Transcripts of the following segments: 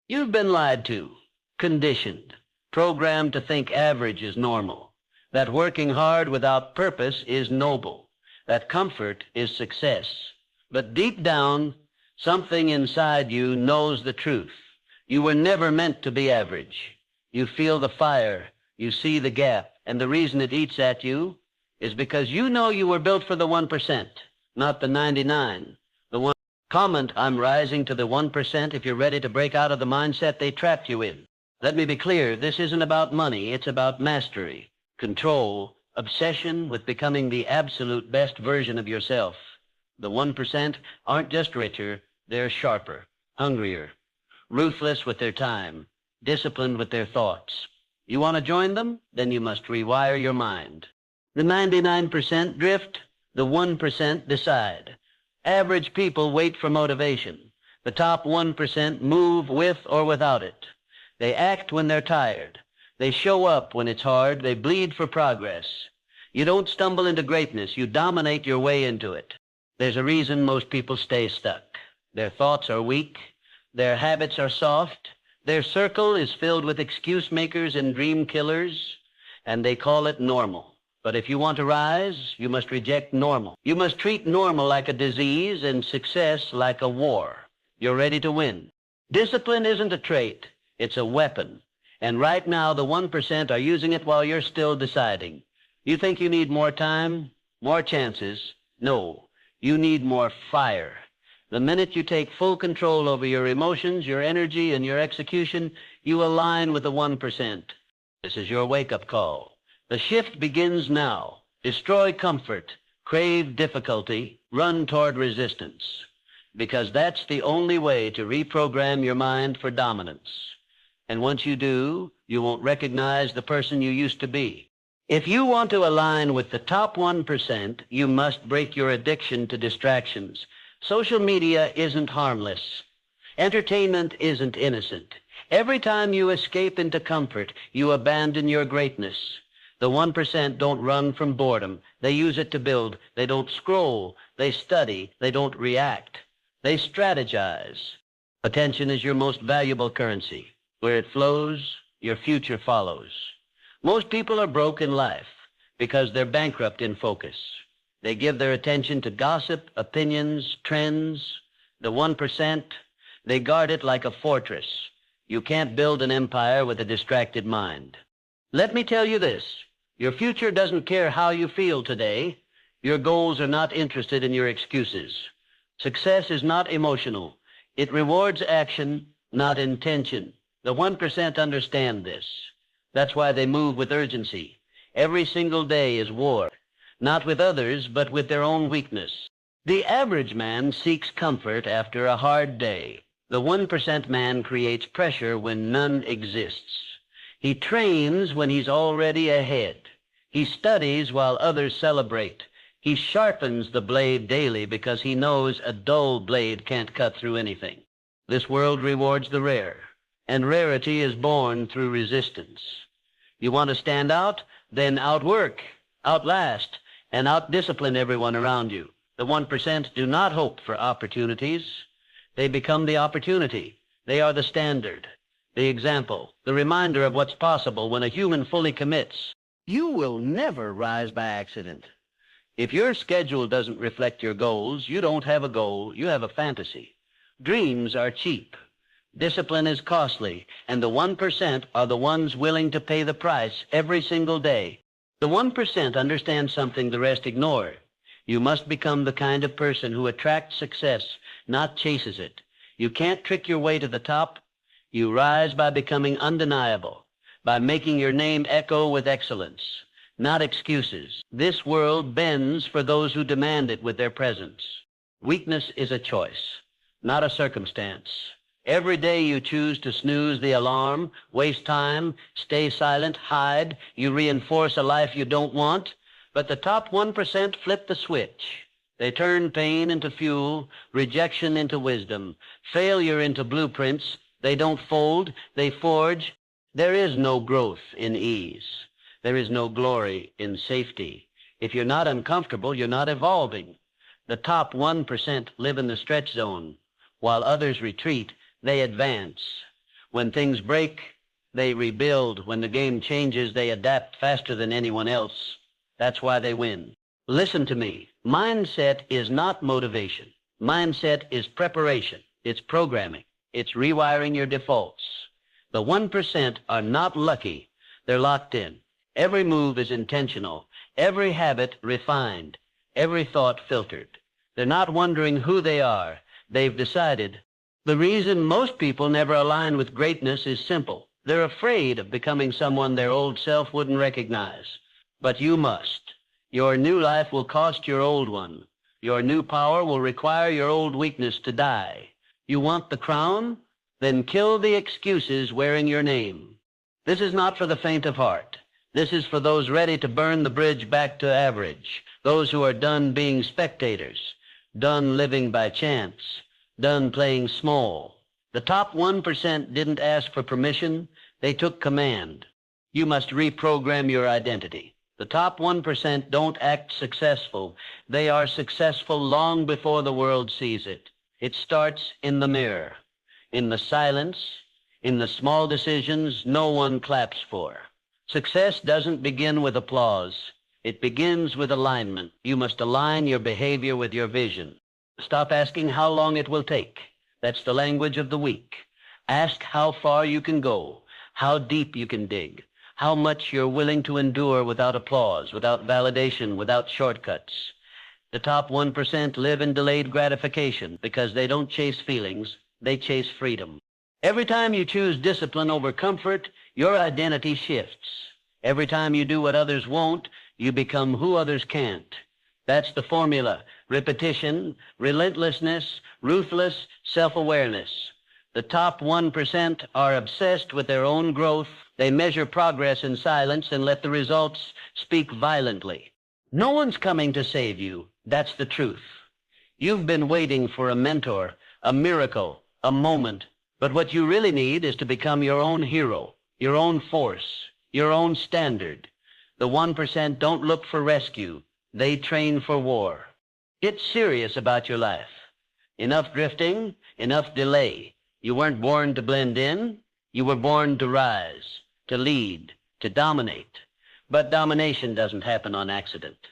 You've been lied to, conditioned, programmed to think average is normal, that working hard without purpose is noble, that comfort is success. But deep down, something inside you knows the truth. You were never meant to be average. You feel the fire, you see the gap, and the reason it eats at you is because you know you were built for the 1%, not the 99. The one comment, I'm rising to the 1% if you're ready to break out of the mindset they trapped you in. Let me be clear, this isn't about money, it's about mastery, control, obsession with becoming the absolute best version of yourself. The 1% aren't just richer, they're sharper, hungrier, ruthless with their time, disciplined with their thoughts. You want to join them? Then you must rewire your mind. The 99% drift, the 1% decide. Average people wait for motivation. The top 1% move with or without it. They act when they're tired. They show up when it's hard. They bleed for progress. You don't stumble into greatness. You dominate your way into it. There's a reason most people stay stuck. Their thoughts are weak. Their habits are soft. Their circle is filled with excuse makers and dream killers, and they call it normal. But if you want to rise, you must reject normal. You must treat normal like a disease and success like a war. You're ready to win. Discipline isn't a trait. It's a weapon. And right now, the 1% are using it while you're still deciding. You think you need more time, more chances? No, you need more fire. The minute you take full control over your emotions, your energy, and your execution, you align with the 1%. This is your wake-up call. The shift begins now. Destroy comfort, crave difficulty, run toward resistance. Because that's the only way to reprogram your mind for dominance. And once you do, you won't recognize the person you used to be. If you want to align with the top 1%, you must break your addiction to distractions. Social media isn't harmless. Entertainment isn't innocent. Every time you escape into comfort, you abandon your greatness. The 1% don't run from boredom. They use it to build. They don't scroll. They study. They don't react. They strategize. Attention is your most valuable currency. Where it flows, your future follows. Most people are broke in life because they're bankrupt in focus. They give their attention to gossip, opinions, trends. The 1%, they guard it like a fortress. You can't build an empire with a distracted mind. Let me tell you this. Your future doesn't care how you feel today. Your goals are not interested in your excuses. Success is not emotional. It rewards action, not intention. The 1% understand this. That's why they move with urgency. Every single day is war. Not with others, but with their own weakness. The average man seeks comfort after a hard day. The 1% man creates pressure when none exists. He trains when he's already ahead. He studies while others celebrate. He sharpens the blade daily because he knows a dull blade can't cut through anything. This world rewards the rare, and rarity is born through resistance. You want to stand out? Then outwork, outlast, and outdiscipline everyone around you. The 1% do not hope for opportunities. They become the opportunity. They are the standard, the example, the reminder of what's possible when a human fully commits. You will never rise by accident. If your schedule doesn't reflect your goals, you don't have a goal, you have a fantasy. Dreams are cheap. Discipline is costly, and the 1% are the ones willing to pay the price every single day. The 1% understand something the rest ignore. You must become the kind of person who attracts success, not chases it. You can't trick your way to the top. You rise by becoming undeniable, by making your name echo with excellence, not excuses. This world bends for those who demand it with their presence. Weakness is a choice, not a circumstance. Every day you choose to snooze the alarm, waste time, stay silent, hide, you reinforce a life you don't want. But the top 1% flip the switch. They turn pain into fuel, rejection into wisdom, failure into blueprints. They don't fold, they forge. There is no growth in ease. There is no glory in safety. If you're not uncomfortable, you're not evolving. The top 1% live in the stretch zone. While others retreat, they advance. When things break, they rebuild. When the game changes, they adapt faster than anyone else. That's why they win. Listen to me. Mindset is not motivation. Mindset is preparation. It's programming. It's rewiring your defaults. The 1% are not lucky. They're locked in. Every move is intentional. Every habit refined. Every thought filtered. They're not wondering who they are. They've decided. The reason most people never align with greatness is simple. They're afraid of becoming someone their old self wouldn't recognize. But you must. Your new life will cost your old one. Your new power will require your old weakness to die. You want the crown? Then kill the excuses wearing your name. This is not for the faint of heart. This is for those ready to burn the bridge back to average, those who are done being spectators, done living by chance, done playing small. The top 1% didn't ask for permission. They took command. You must reprogram your identity. The top 1% don't act successful. They are successful long before the world sees it. It starts in the mirror, in the silence, in the small decisions no one claps for. Success doesn't begin with applause. It begins with alignment. You must align your behavior with your vision. Stop asking how long it will take. That's the language of the weak. Ask how far you can go, how deep you can dig, how much you're willing to endure without applause, without validation, without shortcuts. The top 1% live in delayed gratification because they don't chase feelings, they chase freedom. Every time you choose discipline over comfort, your identity shifts. Every time you do what others won't, you become who others can't. That's the formula. Repetition, relentlessness, ruthless self-awareness. The top 1% are obsessed with their own growth. They measure progress in silence and let the results speak violently. No one's coming to save you. That's the truth. You've been waiting for a mentor, a miracle, a moment. But what you really need is to become your own hero, your own force, your own standard. The 1% don't look for rescue. They train for war. Get serious about your life. Enough drifting, enough delay. You weren't born to blend in. You were born to rise, to lead, to dominate. But domination doesn't happen on accident.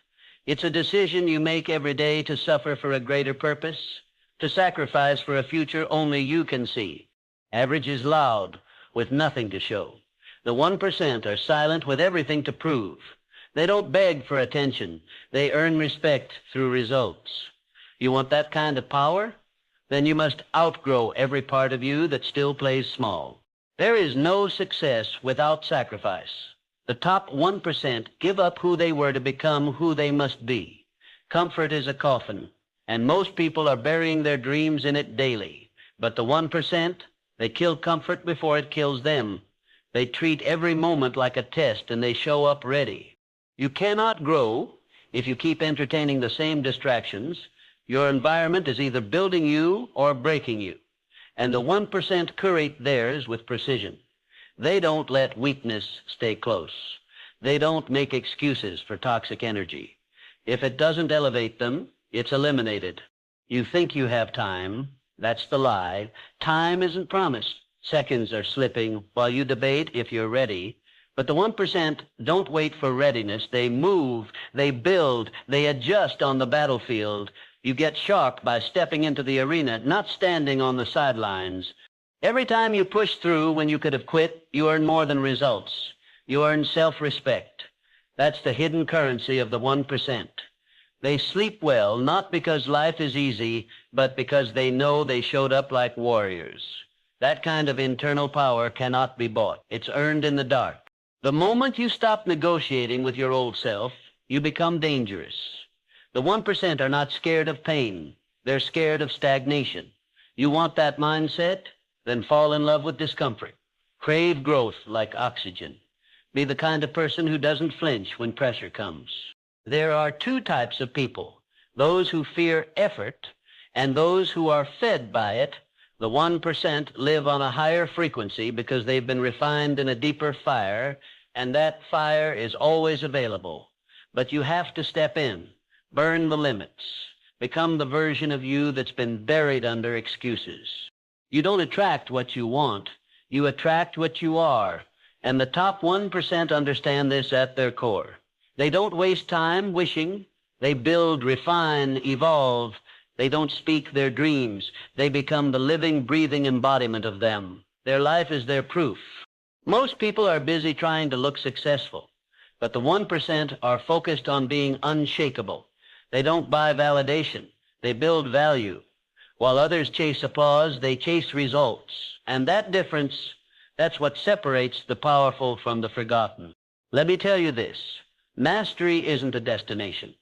It's a decision you make every day to suffer for a greater purpose, to sacrifice for a future only you can see. Average is loud, with nothing to show. The 1% are silent with everything to prove. They don't beg for attention. They earn respect through results. You want that kind of power? Then you must outgrow every part of you that still plays small. There is no success without sacrifice. The top 1% give up who they were to become who they must be. Comfort is a coffin, and most people are burying their dreams in it daily. But the 1%, they kill comfort before it kills them. They treat every moment like a test, and they show up ready. You cannot grow if you keep entertaining the same distractions. Your environment is either building you or breaking you. And the 1% curate theirs with precision. They don't let weakness stay close. They don't make excuses for toxic energy. If it doesn't elevate them, it's eliminated. You think you have time. That's the lie. Time isn't promised. Seconds are slipping while you debate if you're ready. But the 1% don't wait for readiness. They move, they build, they adjust on the battlefield. You get sharp by stepping into the arena, not standing on the sidelines. Every time you push through when you could have quit, you earn more than results. You earn self-respect. That's the hidden currency of the 1%. They sleep well, not because life is easy, but because they know they showed up like warriors. That kind of internal power cannot be bought. It's earned in the dark. The moment you stop negotiating with your old self, you become dangerous. The 1% are not scared of pain. They're scared of stagnation. You want that mindset? Then fall in love with discomfort. Crave growth like oxygen. Be the kind of person who doesn't flinch when pressure comes. There are two types of people, those who fear effort and those who are fed by it. The 1% live on a higher frequency because they've been refined in a deeper fire, and that fire is always available. But you have to step in, burn the limits, become the version of you that's been buried under excuses. You don't attract what you want. You attract what you are, and the top 1% understand this at their core. They don't waste time wishing. They build, refine, evolve. They don't speak their dreams. They become the living, breathing embodiment of them. Their life is their proof. Most people are busy trying to look successful, but the 1% are focused on being unshakable. They don't buy validation. They build value. While others chase applause, they chase results. And that difference, that's what separates the powerful from the forgotten. Let me tell you this. Mastery isn't a destination.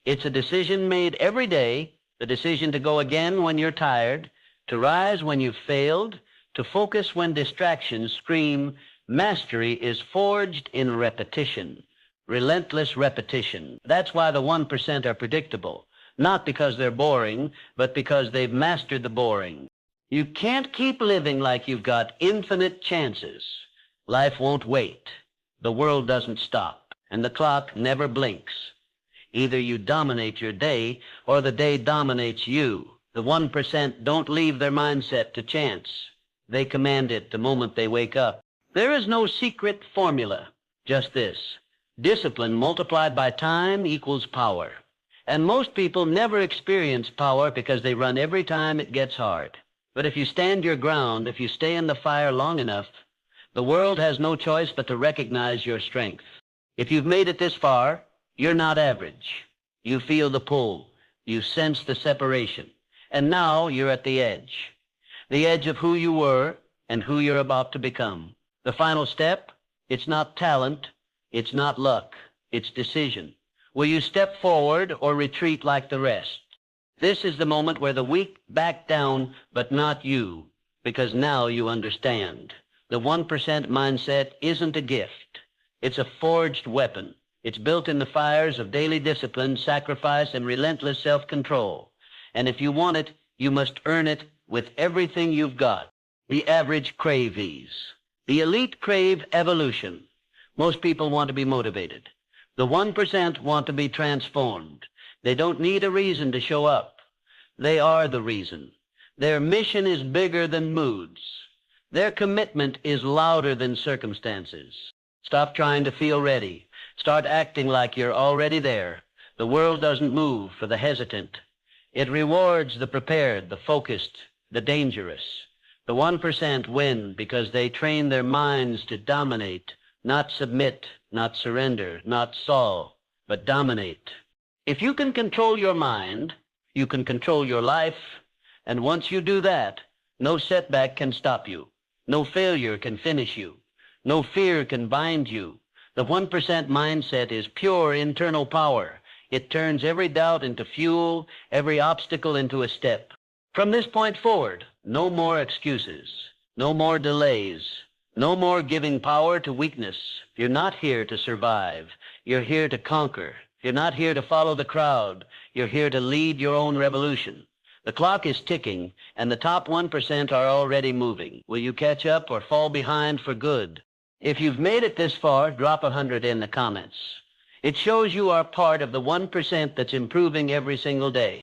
It's a decision made every day, the decision to go again when you're tired, to rise when you've failed, to focus when distractions scream. Mastery is forged in repetition, relentless repetition. That's why the 1% are predictable, not because they're boring, but because they've mastered the boring. You can't keep living like you've got infinite chances. Life won't wait. The world doesn't stop, and the clock never blinks. Either you dominate your day, or the day dominates you. The 1% don't leave their mindset to chance. They command it the moment they wake up. There is no secret formula, just this. Discipline multiplied by time equals power. And most people never experience power because they run every time it gets hard. But if you stand your ground, if you stay in the fire long enough, the world has no choice but to recognize your strength. If you've made it this far, you're not average. You feel the pull. You sense the separation. And now you're at the edge of who you were and who you're about to become. The final step, it's not talent, it's not luck, it's decision. Will you step forward or retreat like the rest? This is the moment where the weak back down, but not you, because now you understand. The 1% mindset isn't a gift. It's a forged weapon. It's built in the fires of daily discipline, sacrifice, and relentless self-control. And if you want it, you must earn it with everything you've got. The average crave ease. The elite crave evolution. Most people want to be motivated. The 1% want to be transformed. They don't need a reason to show up. They are the reason. Their mission is bigger than moods. Their commitment is louder than circumstances. Stop trying to feel ready. Start acting like you're already there. The world doesn't move for the hesitant. It rewards the prepared, the focused, the dangerous. The 1% win because they train their minds to dominate, not submit, not surrender, not solve, but dominate. If you can control your mind, you can control your life, and once you do that, no setback can stop you. No failure can finish you. No fear can bind you. The 1% mindset is pure internal power. It turns every doubt into fuel, every obstacle into a step. From this point forward, no more excuses, no more delays, no more giving power to weakness. You're not here to survive. You're here to conquer. You're not here to follow the crowd. You're here to lead your own revolution. The clock is ticking, and the top 1% are already moving. Will you catch up or fall behind for good? If you've made it this far, drop 100 in the comments. It shows you are part of the 1% that's improving every single day.